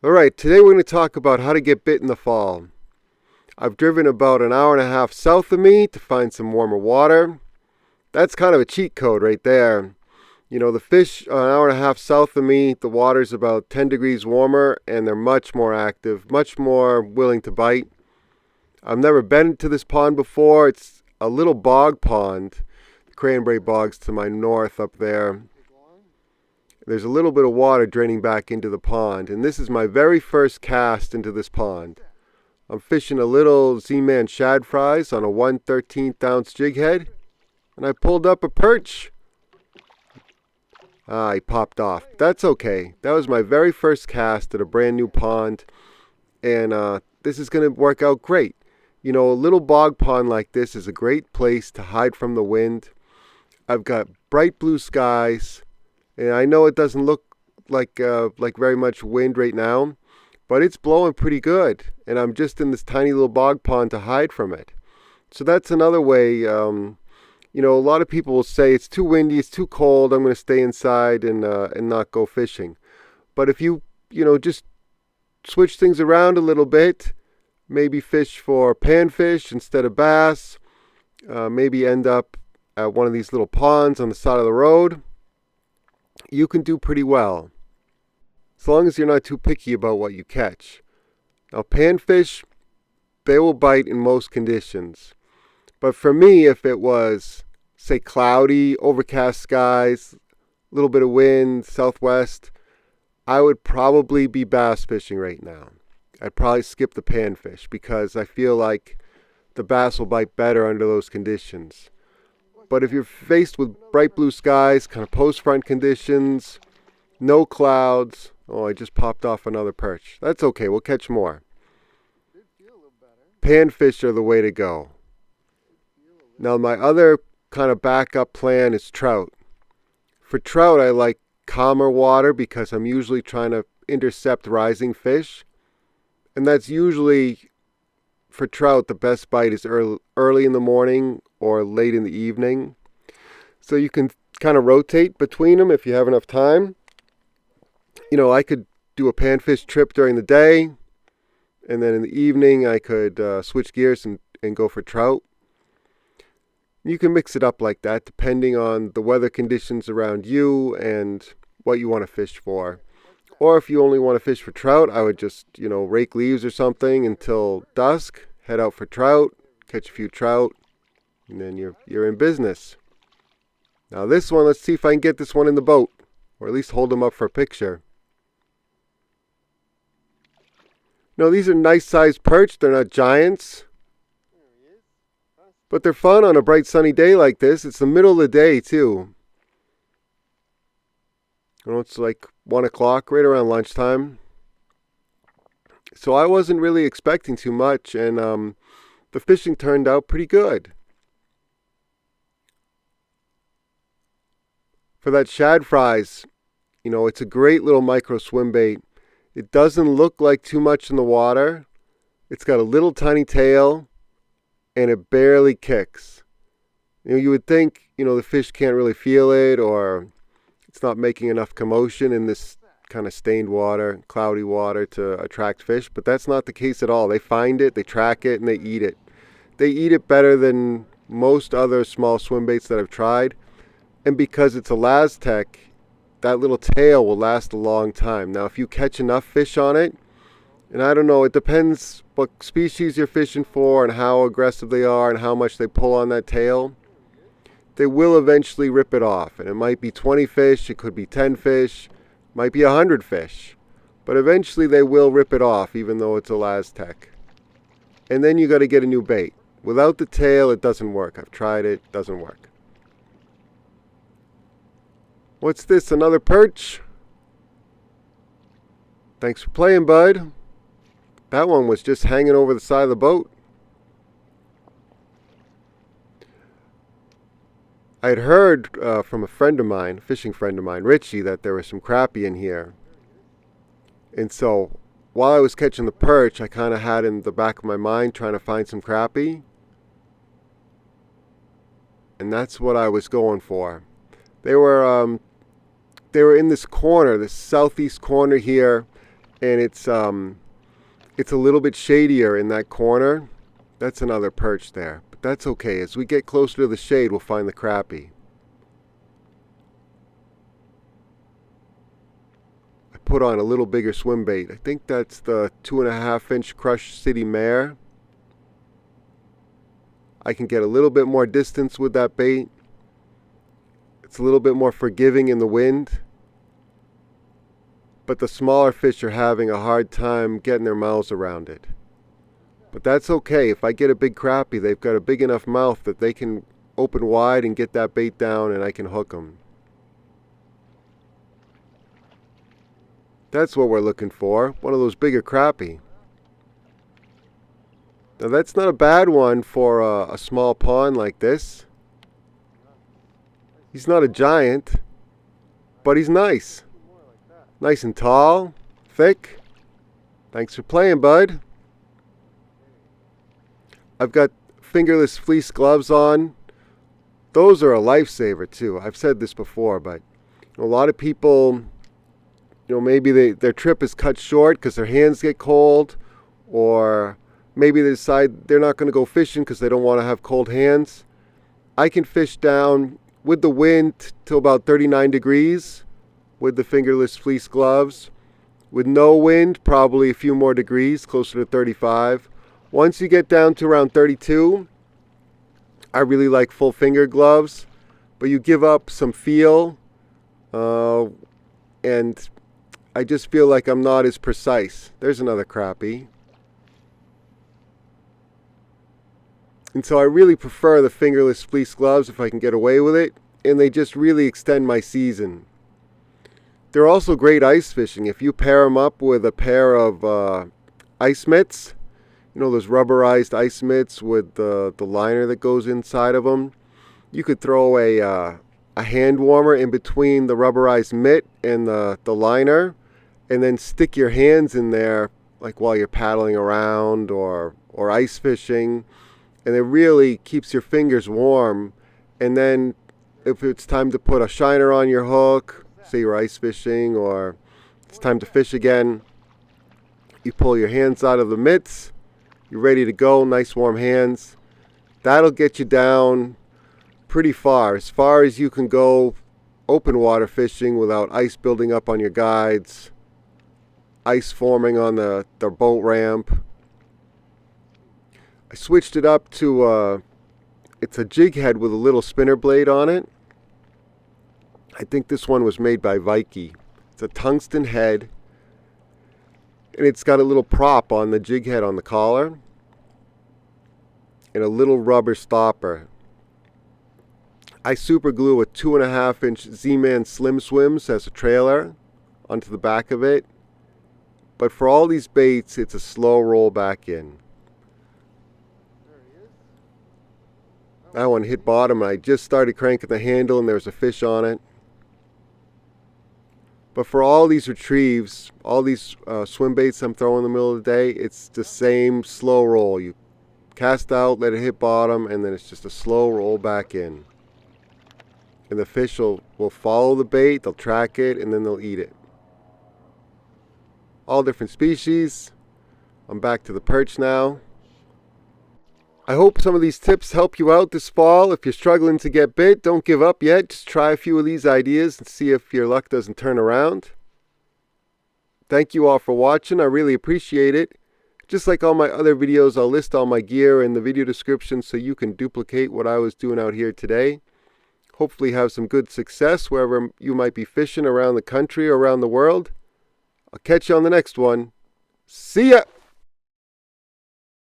Alright, today we're going to talk about how to get bit in the fall. I've driven about an hour and a half south of me to find some warmer water. That's kind of a cheat code right there. You know, the fish an hour and a half south of me, the water's about 10 degrees warmer and they're much more active, much more willing to bite. I've never been to this pond before. It's a little bog pond, the cranberry bogs to my north up there. There's a little bit of water draining back into the pond, and this is my very first cast into this pond. I'm fishing a little Z-Man Shad Fryz on a 1/13 ounce jighead, and I pulled up a perch. He popped off. That's okay. That was my very first cast at a brand new pond, and this is going to work out great. You know, a little bog pond like this is a great place to hide from the wind. I've got bright blue skies. And I know it doesn't look like very much wind right now, but it's blowing pretty good. And I'm just in this tiny little bog pond to hide from it. So that's another way. You know, a lot of people will say it's too windy, it's too cold. I'm going to stay inside and not go fishing. But if you just switch things around a little bit, maybe fish for panfish instead of bass, maybe end up at one of these little ponds on the side of the road, you can do pretty well, as long as you're not too picky about what you catch. Now, panfish, they will bite in most conditions. But for me, if it was, say, cloudy, overcast skies, a little bit of wind, southwest, I would probably be bass fishing right now. I'd probably skip the panfish because I feel like the bass will bite better under those conditions. But if you're faced with bright blue skies, kind of post-front conditions, no clouds, oh, I just popped off another perch. That's okay, we'll catch more. Panfish are the way to go. Now, my other kind of backup plan is trout. For trout, I like calmer water because I'm usually trying to intercept rising fish. And that's usually, for trout, the best bite is early in the morning or late in the evening. So you can kind of rotate between them if you have enough time. You know, I could do a panfish trip during the day, and then in the evening I could switch gears and go for trout. You can mix it up like that depending on the weather conditions around you and what you want to fish for. Or if you only want to fish for trout, I would just, rake leaves or something until dusk, head out for trout, catch a few trout, and then you're in business. Now this one, let's see if I can get this one in the boat, or at least hold him up for a picture. No, these are nice sized perch. They're not giants, but they're fun on a bright sunny day like this. It's the middle of the day too. It's like 1 o'clock, right around lunchtime. So I wasn't really expecting too much, and the fishing turned out pretty good. For that Shad Fryz, it's a great little micro swim bait. It doesn't look like too much in the water. It's got a little tiny tail, and it barely kicks. You would think, the fish can't really feel it, or it's not making enough commotion in this kind of stained water, cloudy water to attract fish, but that's not the case at all. They find it, they track it, and they eat it. They eat it better than most other small swim baits that I've tried. And because it's a Laztec, that little tail will last a long time. Now, if you catch enough fish on it, and I don't know, it depends what species you're fishing for and how aggressive they are and how much they pull on that tail, they will eventually rip it off. And it might be 20 fish, it could be 10 fish, it might be 100 fish. But eventually they will rip it off, even though it's a Laztec. And then you got to get a new bait. Without the tail, it doesn't work. I've tried it, it doesn't work. What's this, another perch? Thanks for playing, bud. That one was just hanging over the side of the boat. I had heard from a friend of mine, fishing friend of mine, Richie, that there was some crappie in here. And so while I was catching the perch, I kind of had in the back of my mind trying to find some crappie. And that's what I was going for. They were in this corner, this southeast corner here, and it's a little bit shadier in that corner. That's another perch there, but that's okay. As we get closer to the shade, we'll find the crappie. I put on a little bigger swim bait. I think that's the 2.5-inch Crush City Mare. I can get a little bit more distance with that bait. It's a little bit more forgiving in the wind. But the smaller fish are having a hard time getting their mouths around it. But that's okay. If I get a big crappie, they've got a big enough mouth that they can open wide and get that bait down, and I can hook them. That's what we're looking for. One of those bigger crappie. Now that's not a bad one for a small pond like this. He's not a giant, but he's nice. Nice and tall, thick. Thanks for playing, bud. I've got fingerless fleece gloves on. Those are a lifesaver too. I've said this before, but a lot of people, maybe their trip is cut short because their hands get cold, or maybe they decide they're not going to go fishing because they don't want to have cold hands. I can fish down with the wind till about 39 degrees with the fingerless fleece gloves. With no wind, probably a few more degrees, closer to 35. Once you get down to around 32, I really like full finger gloves, but you give up some feel, and I just feel like I'm not as precise. There's another crappie. And so I really prefer the fingerless fleece gloves if I can get away with it, and they just really extend my season. They're also great ice fishing. If you pair them up with a pair of ice mitts, those rubberized ice mitts with the liner that goes inside of them, you could throw a hand warmer in between the rubberized mitt and the liner, and then stick your hands in there like while you're paddling around or ice fishing, and it really keeps your fingers warm. And then if it's time to put a shiner on your hook, say you're ice fishing or it's time to fish again, you pull your hands out of the mitts, you're ready to go, nice warm hands. That'll get you down pretty far as you can go open water fishing without ice building up on your guides, ice forming on the boat ramp. I switched it up to, it's a Jighead with a little spinner blade on it. I think this one was made by Vicky. It's a tungsten head, and it's got a little prop on the Jighead on the collar, and a little rubber stopper. I super glue a 2.5-inch Z-Man Slim Swims as a trailer onto the back of it, but for all these baits, it's a slow roll back in. That one hit bottom, and I just started cranking the handle, and there was a fish on it. But for all these retrieves, all these swim baits I'm throwing in the middle of the day, it's the same slow roll. You cast out, let it hit bottom, and then it's just a slow roll back in. And the fish will follow the bait, they'll track it, and then they'll eat it. All different species. I'm back to the perch now. I hope some of these tips help you out this fall. If you're struggling to get bit, don't give up yet. Just try a few of these ideas and see if your luck doesn't turn around. Thank you all for watching. I really appreciate it. Just like all my other videos, I'll list all my gear in the video description so you can duplicate what I was doing out here today. Hopefully have some good success wherever you might be fishing around the country or around the world. I'll catch you on the next one. See ya!